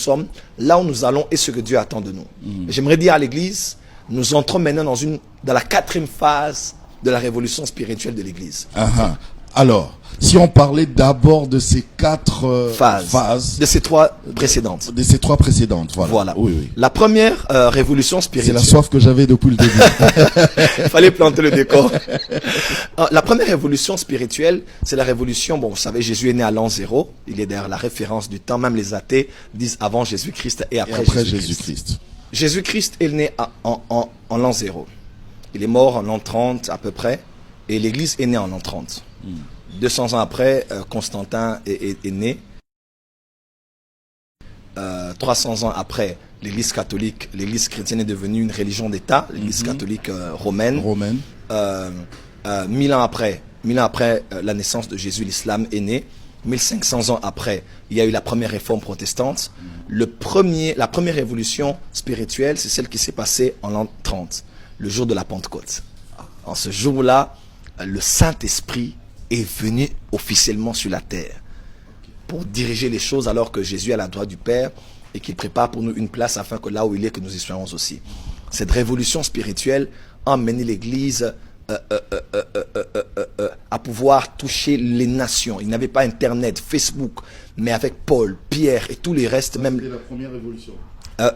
sommes, là où nous allons et ce que Dieu attend de nous. J'aimerais dire à l'église, nous entrons maintenant dans la 4e phase de la révolution spirituelle de l'église. Alors, si on parlait d'abord de ces 4 phases, de ces 3 précédentes. De ces 3 précédentes, voilà. Oui. La première révolution spirituelle. C'est la soif que j'avais depuis le début. Il fallait planter le décor. La première révolution spirituelle, c'est la révolution, bon, vous savez, Jésus est né à l'an 0. Il est derrière la référence du temps. Même les athées disent avant Jésus-Christ et après Jésus-Christ. Jésus-Christ est né en l'an 0. Il est mort en l'an 30 à peu près. Et l'église est née en l'an 30. 200 ans après, Constantin est né. 300 ans après, l'église catholique, l'église chrétienne est devenue une religion d'État, l'église catholique romaine. 1000 ans après la naissance de Jésus, l'islam est né. 1500 ans après, il y a eu la première réforme protestante. La première révolution spirituelle, c'est celle qui s'est passée en l'an 30, le jour de la Pentecôte. En ce jour-là, le Saint-Esprit est venu officiellement sur la terre pour diriger les choses alors que Jésus est à la droite du Père et qu'il prépare pour nous une place afin que là où il est, que nous y soyons aussi. Cette révolution spirituelle a amené l'Église à pouvoir toucher les nations. Il n'avait pas Internet, Facebook, mais avec Paul, Pierre et tous les restes, même la première révolution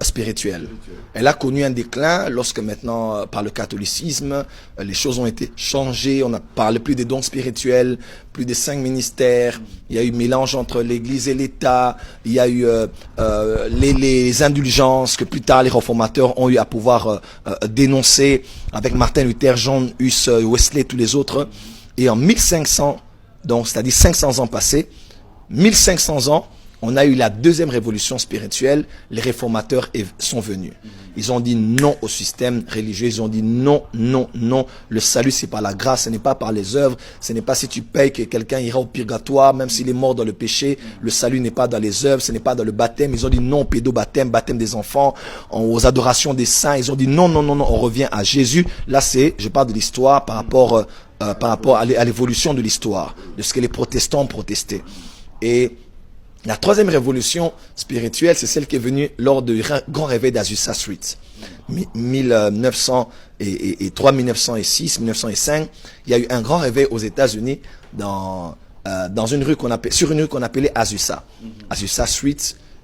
spirituelle. Elle a connu un déclin lorsque maintenant, par le catholicisme, les choses ont été changées. On ne parle plus des dons spirituels, plus des 5 ministères. Il y a eu mélange entre l'Église et l'État. Il y a eu les indulgences que plus tard les réformateurs ont eu à pouvoir dénoncer avec Martin Luther, John Hus, Wesley, tous les autres. Et en 1500, donc c'est-à-dire 500 ans passés, 1500 ans, on a eu la 2e révolution spirituelle. Les réformateurs sont venus. Ils ont dit non au système religieux. Ils ont dit non, non, non. Le salut, c'est par la grâce. Ce n'est pas par les œuvres. Ce n'est pas si tu payes que quelqu'un ira au purgatoire, même s'il est mort dans le péché. Le salut n'est pas dans les œuvres. Ce n'est pas dans le baptême. Ils ont dit non au pédobaptême, baptême des enfants, aux adorations des saints. Ils ont dit non, non, non, non. On revient à Jésus. Là, je parle de l'histoire par rapport à l'évolution de l'histoire, de ce que les protestants ont protesté. Et la 3e révolution spirituelle, c'est celle qui est venue lors du grand réveil d'Azusa Street. 1903, 1906, 1905. Il y a eu un grand réveil aux États-Unis sur une rue qu'on appelait Azusa. Azusa Street,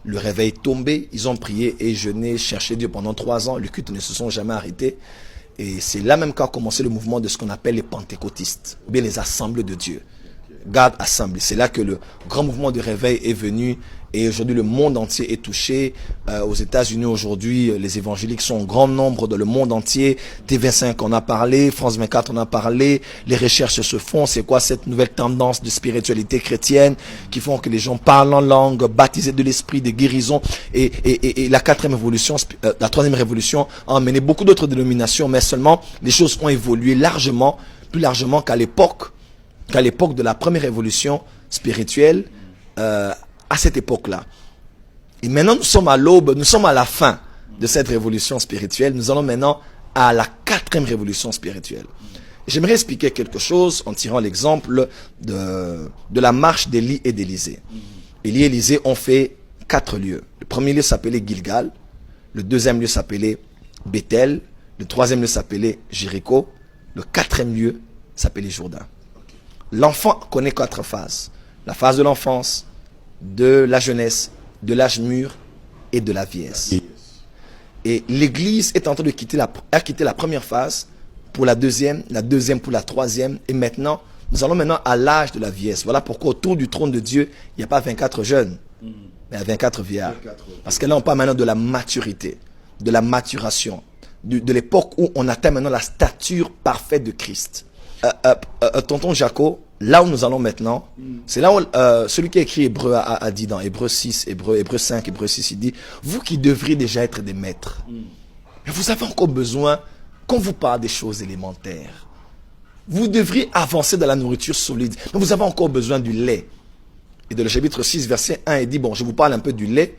le réveil tombé. Ils ont prié et jeûné, cherché Dieu pendant 3 ans. Les cultes ne se sont jamais arrêtés. Et c'est là même qu'a commencé le mouvement de ce qu'on appelle les pentecôtistes, ou bien les assemblées de Dieu. God Assembly. C'est là que le grand mouvement de réveil est venu et aujourd'hui le monde entier est touché. Aux États-Unis aujourd'hui, les évangéliques sont en grand nombre dans le monde entier. TV5 on a parlé, France 24 on a parlé. Les recherches se font. C'est quoi cette nouvelle tendance de spiritualité chrétienne qui font que les gens parlent en langue, baptisés de l'esprit, des guérisons. Et la 4e révolution, la 3e révolution a emmené beaucoup d'autres dénominations, mais seulement les choses ont évolué largement, plus largement qu'à l'époque de la première révolution spirituelle, à cette époque-là. Et maintenant, nous sommes à l'aube, nous sommes à la fin de cette révolution spirituelle. Nous allons maintenant à la 4e révolution spirituelle. J'aimerais expliquer quelque chose en tirant l'exemple de la marche d'Élie et d'Élysée. Élie et Élysée ont fait 4 lieux. Le premier lieu s'appelait Gilgal, le 2e lieu s'appelait Bethel, le 3e lieu s'appelait Jéricho, le 4e lieu s'appelait Jourdain. L'enfant connaît 4 phases. La phase de l'enfance, de la jeunesse, de l'âge mûr et de la vieillesse. Et l'Église est en train de quitter la première phase pour la deuxième pour la 3e. Et maintenant, nous allons maintenant à l'âge de la vieillesse. Voilà pourquoi autour du trône de Dieu, il n'y a pas 24 jeunes, mais il y a 24 vieillards. Parce que là, on parle maintenant de la maturité, de la maturation, de l'époque où on atteint maintenant la stature parfaite de Christ. Tonton Jaco, là où nous allons maintenant, c'est là où celui qui a écrit Hébreu a dit dans Hébreu 6, Hébreu 5, Hébreu 6, il dit, vous qui devriez déjà être des maîtres, mais vous avez encore besoin qu'on vous parle des choses élémentaires. Vous devriez avancer dans la nourriture solide, mais vous avez encore besoin du lait. Et dans le chapitre 6, verset 1, il dit, bon, je vous parle un peu du lait,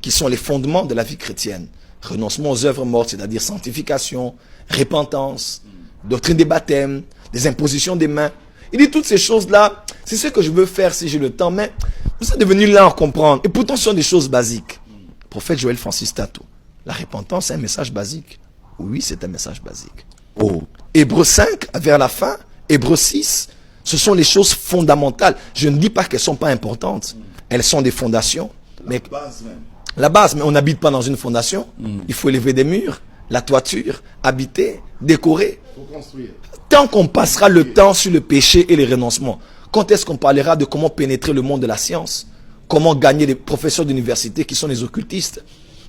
qui sont les fondements de la vie chrétienne. Renoncement aux œuvres mortes, c'est-à-dire sanctification, repentance, doctrine des baptêmes, des impositions des mains. Il dit toutes ces choses-là, c'est ce que je veux faire si j'ai le temps, mais vous êtes devenus là à comprendre. Et pourtant, ce sont des choses basiques. Prophète Joël Francis Tato. La repentance, c'est un message basique. Oui, c'est un message basique. Oh. Hébreux 5, vers la fin, Hébreux 6, ce sont les choses fondamentales. Je ne dis pas qu'elles ne sont pas importantes. Elles sont des fondations. Mais la base, mais on n'habite pas dans une fondation. Il faut élever des murs, la toiture, habiter, décorer. Faut construire. Tant qu'on passera le temps sur le péché et les renoncements, quand est-ce qu'on parlera de comment pénétrer le monde de la science? Comment gagner des professeurs d'université qui sont des occultistes?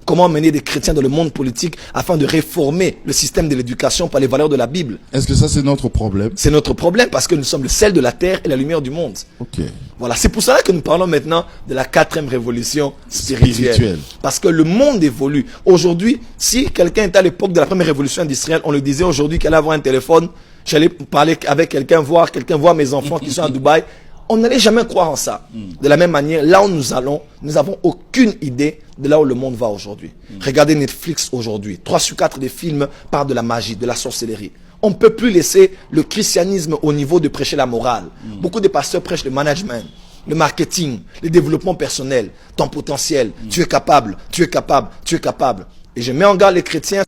Comment mener des chrétiens dans le monde politique afin de réformer le système de l'éducation par les valeurs de la Bible? Est-ce que ça, c'est notre problème? C'est notre problème parce que nous sommes le sel de la terre et la lumière du monde. Ok. Voilà, c'est pour cela que nous parlons maintenant de la 4e révolution spirituelle. Spirituelle. Parce que le monde évolue. Aujourd'hui, si quelqu'un était à l'époque de la 1re révolution industrielle, on le disait aujourd'hui qu'elle allait avoir un téléphone, j'allais parler avec quelqu'un voir mes enfants qui sont à Dubaï. On n'allait jamais croire en ça. De la même manière, là où nous allons, nous n'avons aucune idée de là où le monde va aujourd'hui. Regardez Netflix aujourd'hui. 3 sur 4 des films parlent de la magie, de la sorcellerie. On ne peut plus laisser le christianisme au niveau de prêcher la morale. Beaucoup de pasteurs prêchent le management, le marketing, le développement personnel, ton potentiel. Tu es capable, tu es capable, tu es capable. Et je mets en garde les chrétiens